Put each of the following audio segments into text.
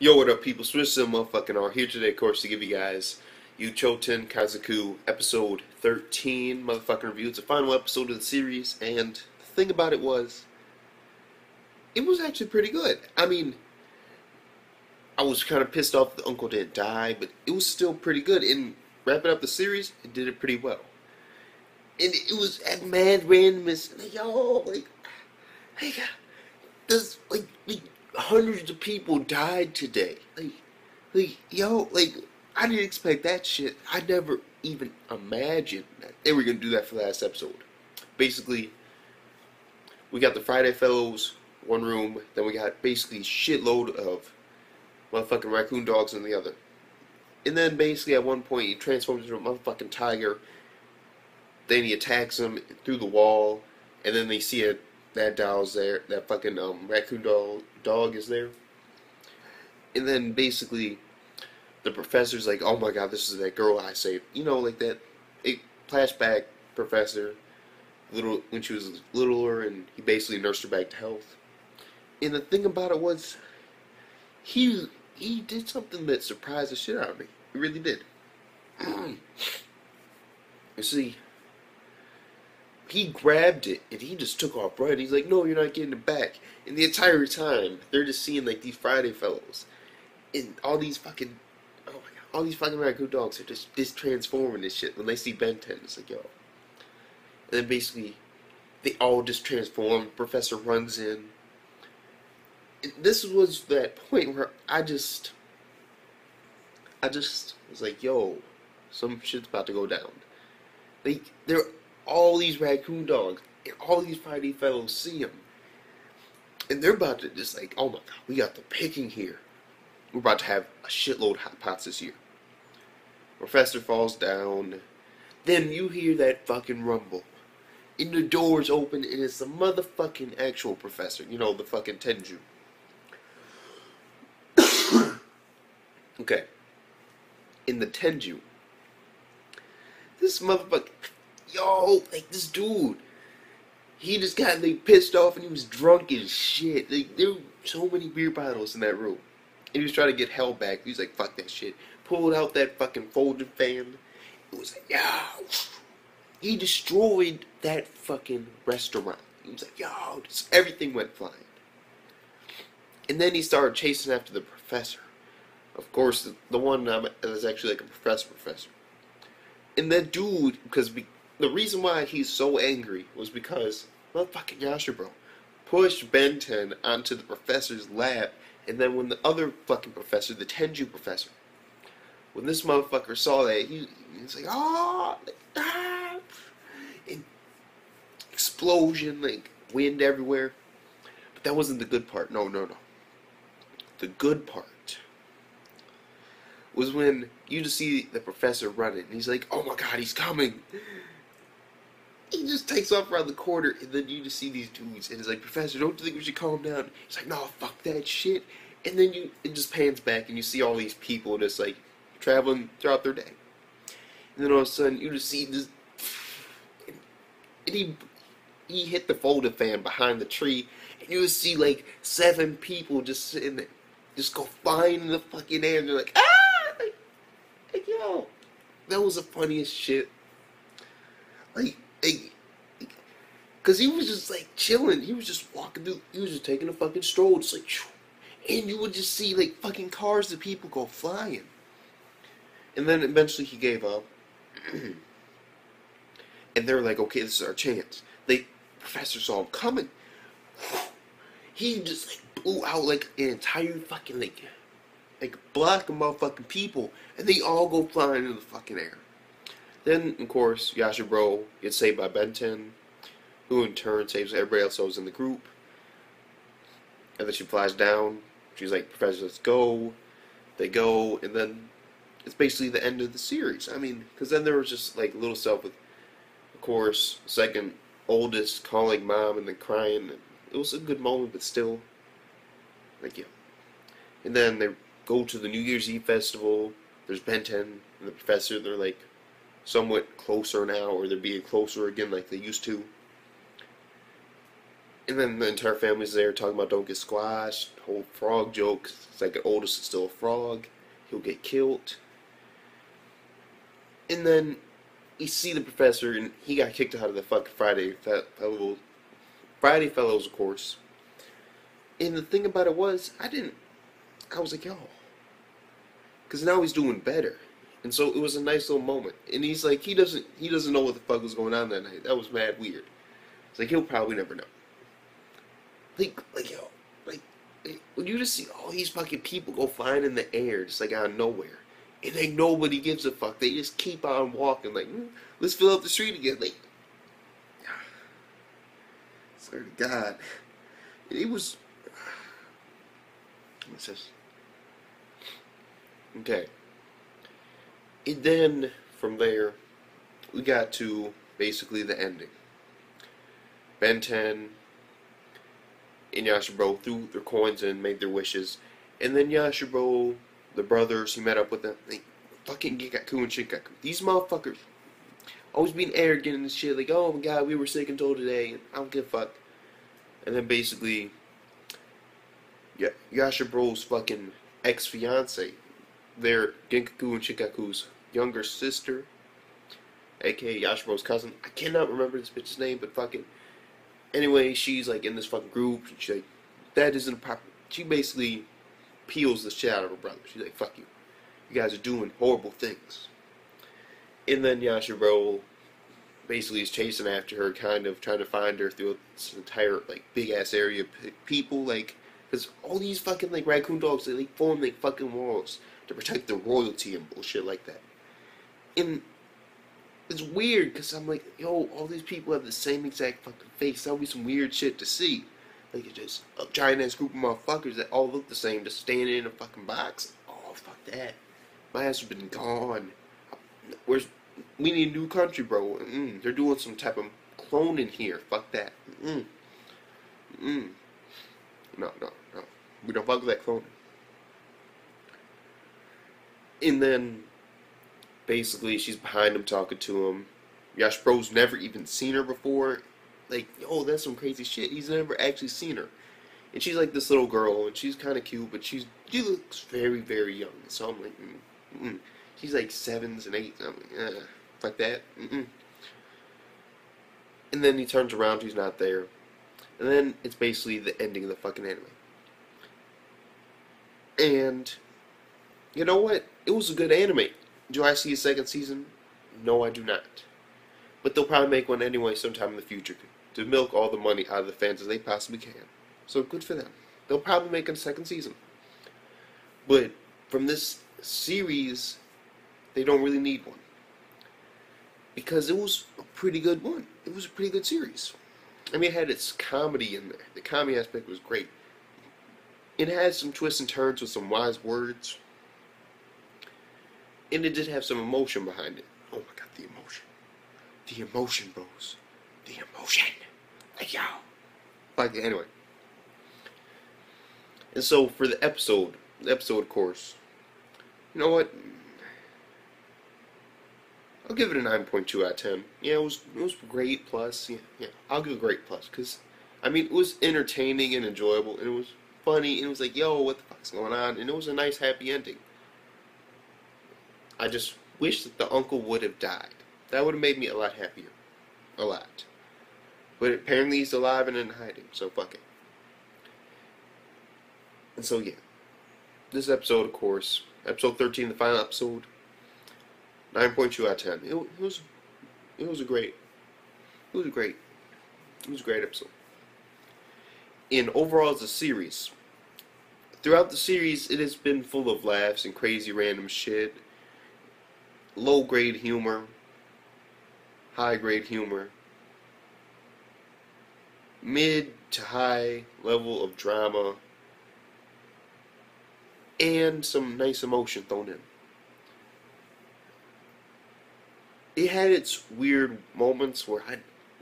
Yo, what up, people? Swiss and motherfucking are here today, of course, to give you guys Uchouten Kazoku episode 13 motherfucking review. It's the final episode of the series, and the thing about it was actually pretty good. I mean, I was kind of pissed off the uncle didn't die, but it was still pretty good. And wrapping up the series, it did it pretty well. And it was at mad randomness. Like, yo, like, this, like hundreds of people died today. I didn't expect that shit. I never even imagined that they were gonna do that for the last episode. Basically, we got the Friday Fellows, one room, then we got basically a shitload of motherfucking raccoon dogs in the other. And then basically at one point he transforms into a motherfucking tiger. Then he attacks them through the wall, and then they see that doll's there, that fucking raccoon dog is there. And then basically the professor's like, oh my god, this is that girl I saved. You know, like that flashback professor, little when she was littler, and he basically nursed her back to health. And the thing about it was, he did something that surprised the shit out of me. He really did. You see, he grabbed it and he just took off running. He's like, no, you're not getting it back. And the entire time, they're just seeing like these Friday Fellows and all these fucking, oh my god, all these fucking raccoon dogs are just transforming this shit. When they see Ben 10, it's like, yo. And then basically, they all just transform. Professor runs in. And this was that point where I just was like, yo, some shit's about to go down. Like, there are all these raccoon dogs, and all these Friday Fellows see them. And they're about to just like, oh my god, we got the picking here. We're about to have a shitload of hot pots this year. Professor falls down. Then you hear that fucking rumble. And the doors open, and it's the motherfucking actual professor. You know, the fucking Tenju. Okay. In the Tenju, this motherfucker, yo, like this dude, he just got like pissed off and he was drunk as shit. Like there were so many beer bottles in that room. And he was trying to get hell back. He was like, fuck that shit. Pulled out that fucking folding fan. It was like, yo. He destroyed that fucking restaurant. He was like, yo, just everything went flying. And then he started chasing after the professor. Of course, the one that was actually like a professor. And that dude, the reason why he's so angry was because motherfucking Yashiro pushed Ben 10 onto the professor's lap, and then when the other fucking professor, the Tenju professor, when this motherfucker saw that, he's like, oh, and explosion, like wind everywhere. But that wasn't the good part. No. The good part was when you just see the professor running, and he's like, oh my god, he's coming. He just takes off around the corner, and then you just see these dudes, and it's like, Professor, don't you think we should calm down? He's like, no, fuck that shit. And then it just pans back, and you see all these people just like traveling throughout their day. And then all of a sudden, you just see this, and he hit the folding fan behind the tree, and you just see like 7 people just sitting there, just go flying in the fucking air, and they're like, ah! Like, yo, that was the funniest shit. Like, cause he was just like chilling. He was just walking through. He was just taking a fucking stroll, just like, and you would just see like fucking cars of people go flying. And then eventually he gave up, and they're like, okay, this is our chance. Professor saw him coming. He just like blew out like an entire fucking like block of motherfucking people, and they all go flying in the fucking air. Then, of course, Yashiro gets saved by Ben 10, who in turn saves everybody else that was in the group. And then she flies down. She's like, Professor, let's go. They go, and then it's basically the end of the series. I mean, because then there was just like little stuff with, of course, second oldest calling mom and then crying. And it was a good moment, but still, like, yeah. And then they go to the New Year's Eve festival. There's Ben 10 and the professor. They're like somewhat closer now, or they're being closer again like they used to. And then the entire family's there talking about don't get squashed, whole frog joke. It's like the oldest is still a frog. He'll get killed. And then you see the professor, and he got kicked out of the fucking Friday Fellows course. And the thing about it was, I was like, yo, because now he's doing better. And so it was a nice little moment. And he's like, he doesn't know what the fuck was going on that night. That was mad weird. It's like he'll probably never know. Yo, like when you just see all these fucking people go flying in the air, just like out of nowhere, and like nobody gives a fuck. They just keep on walking, like let's fill up the street again. Like, swear to God, it was. What's this? Okay. And then from there, we got to basically the ending. Ben 10 and Yashiro threw their coins in, made their wishes, and then Yashiro, the brothers, he met up with them. They fucking Gikaku and Shinkaku. These motherfuckers always being arrogant and shit, like, oh my god, we were sick and told today, and I don't give a fuck. And then basically, Yashiro's fucking ex-fiance, their Genkaku and Shikaku's younger sister, aka Yashiro's cousin. I cannot remember this bitch's name, but fucking. Anyway, she's like in this fucking group. She's like, that isn't proper. She basically peels the shit out of her brother. She's like, fuck you. You guys are doing horrible things. And then Yashiro basically is chasing after her, kind of trying to find her through this entire like big ass area of people, like, because all these fucking like raccoon dogs, they like form like fucking walls to protect the royalty and bullshit like that. And it's weird because I'm like, yo, all these people have the same exact fucking face. That'll be some weird shit to see. Like, it's just a giant ass group of motherfuckers that all look the same, just standing in a fucking box. Oh, fuck that. My ass has been gone. We need a new country, bro. They're doing some type of cloning here. Fuck that. No. We don't fuck with that cloning. And then basically, she's behind him talking to him. Yashiro's never even seen her before. Like, yo, that's some crazy shit. He's never actually seen her. And she's like this little girl, and she's kind of cute, but she looks very, very young. So I'm like, She's like 7s and 8s. I'm like, fuck that. And then he turns around, he's not there. And then it's basically the ending of the fucking anime. And, you know what? It was a good anime. Do I see a second season? No, I do not. But they'll probably make one anyway sometime in the future to milk all the money out of the fans as they possibly can. So good for them. They'll probably make a second season. But from this series, they don't really need one. Because it was a pretty good one. It was a pretty good series. I mean, it had its comedy in there. The comedy aspect was great. It had some twists and turns with some wise words. And it did have some emotion behind it. Oh my god, the emotion. The emotion, bros. The emotion. Like, yo. Like, anyway. And so, for the episode, of course, you know what? I'll give it a 9.2 out of 10. Yeah, it was great plus. Yeah, I'll give it a great plus. Because, I mean, it was entertaining and enjoyable. And it was funny. And it was like, yo, what the fuck's going on? And it was a nice, happy ending. I just wish that the uncle would have died. That would have made me a lot happier. A lot. But apparently he's alive and in hiding, so fuck it. And so, yeah. This episode, of course, episode 13, the final episode, 9.2 out of 10. It was a great episode. And overall, as a series, throughout the series, it has been full of laughs and crazy random shit. Low-grade humor, high-grade humor, mid to high level of drama, and some nice emotion thrown in. It had its weird moments where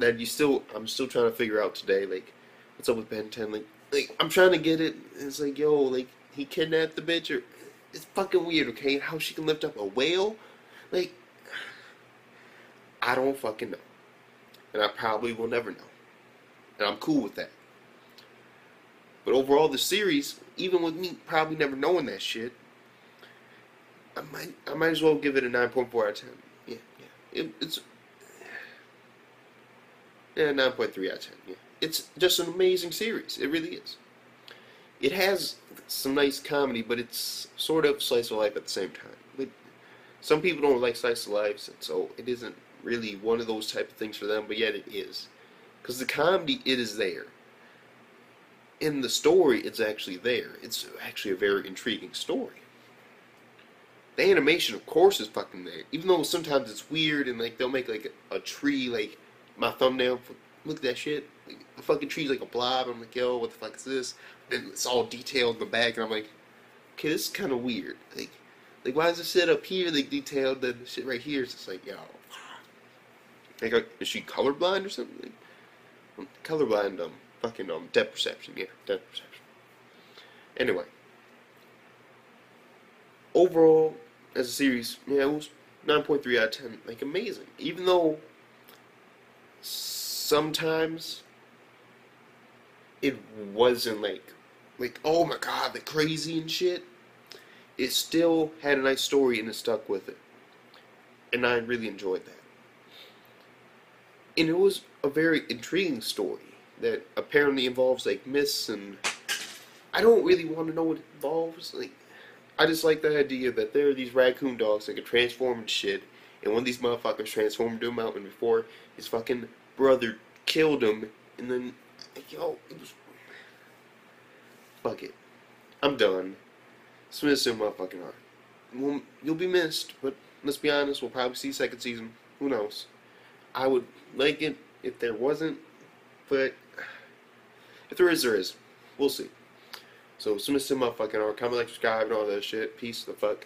I'm still trying to figure out today, like, what's up with Ben 10, like I'm trying to get it, and it's like, yo, like, he kidnapped the bitch, or, it's fucking weird, okay, how she can lift up a whale. Like, I don't fucking know. And I probably will never know. And I'm cool with that. But overall, the series, even with me probably never knowing that shit, I might as well give it a 9.4 out of 10. Yeah, yeah. It's 9.3 out of 10. Yeah, it's just an amazing series. It really is. It has some nice comedy, but it's sort of slice of life at the same time. Like, some people don't like slice of life, so it isn't really one of those type of things for them. But yet it is, because the comedy, it is there. In the story, it's actually there. It's actually a very intriguing story. The animation, of course, is fucking there. Even though sometimes it's weird and like they'll make like a tree like my thumbnail. Look at that shit. Like, the fucking tree's like a blob. I'm like, yo, what the fuck is this? And it's all detailed in the back, and I'm like, okay, this is kind of weird. Like why is it set up here like detailed? Then the shit right here is just like, yo, like, is she colorblind or something? Like, colorblind, fucking depth perception. Yeah, depth perception. Anyway, overall, as a series, yeah, it was 9.3 out of 10. Like, amazing. Even though sometimes it wasn't like oh my god, the crazy and shit. It still had a nice story and it stuck with it, and I really enjoyed that. And it was a very intriguing story that apparently involves like myths, and I don't really want to know what it involves. Like, I just like the idea that there are these raccoon dogs that can transform and shit, and one of these motherfuckers transformed into a mountain before his fucking brother killed him, and then, like, yo, it was... Fuck it. I'm done. Smith's in my fucking heart. Well, you'll be missed, but let's be honest, we'll probably see second season. Who knows? I would like it if there wasn't, but if there is, there is. We'll see. So, Smith's in my fucking heart. Comment, like, subscribe, and all that shit. Peace the fuck.